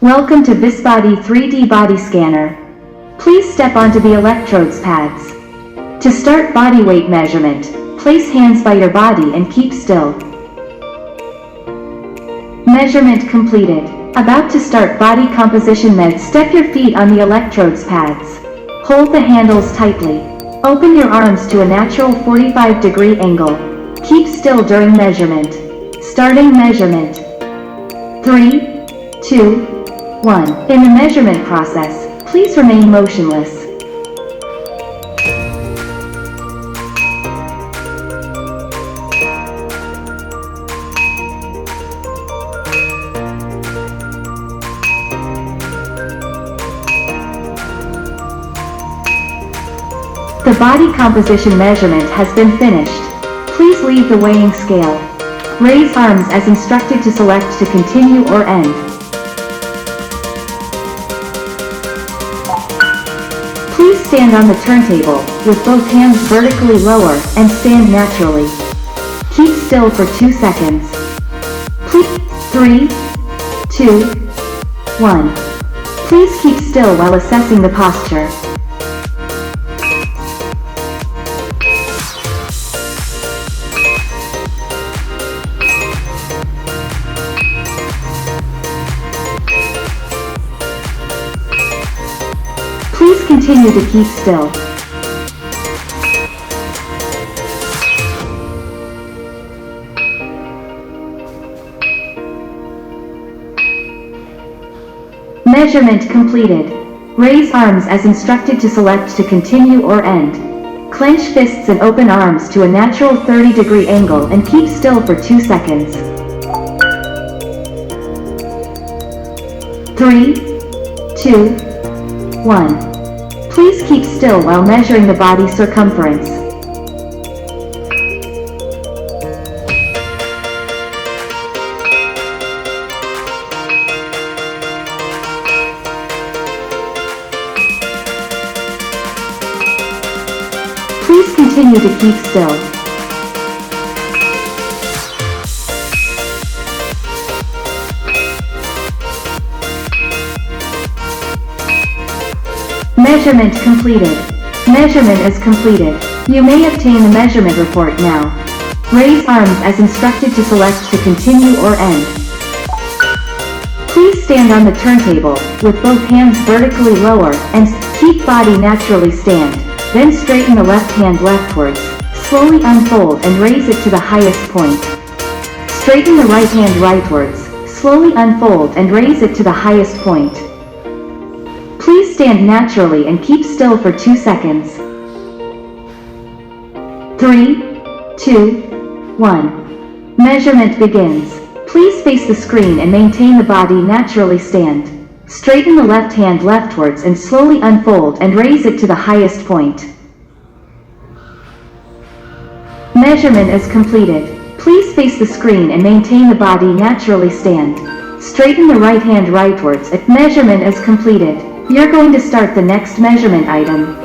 Welcome to Visbody 3D Body Scanner. Please step onto the electrodes pads. To start body weight measurement, place hands by your body and keep still. Measurement completed. About to start body composition step your feet on the electrodes pads. Hold the handles tightly. Open your arms to a natural 45-degree angle. Keep still during measurement. Starting measurement. 3, 2, 1. In the measurement process, please remain motionless. The body composition measurement has been finished. Please leave the weighing scale. Raise arms as instructed to select to continue or end. Please stand on the turntable, with both hands vertically lower, and stand naturally. Keep still for 2 seconds. Please, 3, 2, 1. Please keep still while assessing the posture. Please continue to keep still. Measurement completed. Raise arms as instructed to select to continue or end. Clench fists and open arms to a natural 30-degree angle and keep still for 2 seconds. 3, 2, 1. Please keep still while measuring the body circumference. Please continue to keep still. Measurement completed. Measurement is completed. You may obtain the measurement report now. Raise arms as instructed to select to continue or end. Please stand on the turntable, with both hands vertically lower, and keep body naturally stand. Then straighten the left hand leftwards. Slowly unfold and raise it to the highest point. Straighten the right hand rightwards. Slowly unfold and raise it to the highest point. Please stand naturally and keep still for 2 seconds. 3, 2, 1. Measurement begins. Please face the screen and maintain the body naturally stand. Straighten the left hand leftwards and slowly unfold and raise it to the highest point. Measurement is completed. Please face the screen and maintain the body naturally stand. Straighten the right hand rightwards. Measurement is completed. You're going to start the next measurement item.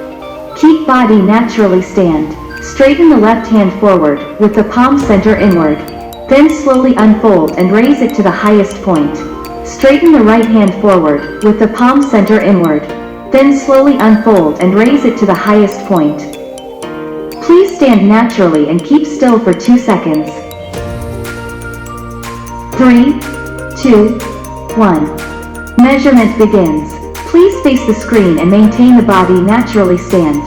Keep body naturally stand. Straighten the left hand forward, with the palm center inward. Then slowly unfold and raise it to the highest point. Straighten the right hand forward, with the palm center inward. Then slowly unfold and raise it to the highest point. Please stand naturally and keep still for 2 seconds. 3, 2, 1. Measurement begins. Please face the screen and maintain the body naturally stand.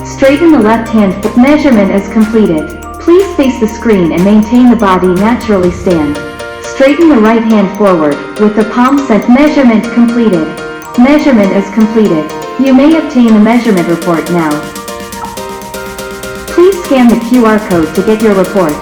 Straighten the left hand. Measurement is completed. Please face the screen and maintain the body naturally stand. Straighten the right hand forward, with the palm set. Measurement completed. Measurement is completed. You may obtain the measurement report now. Please scan the QR code to get your report.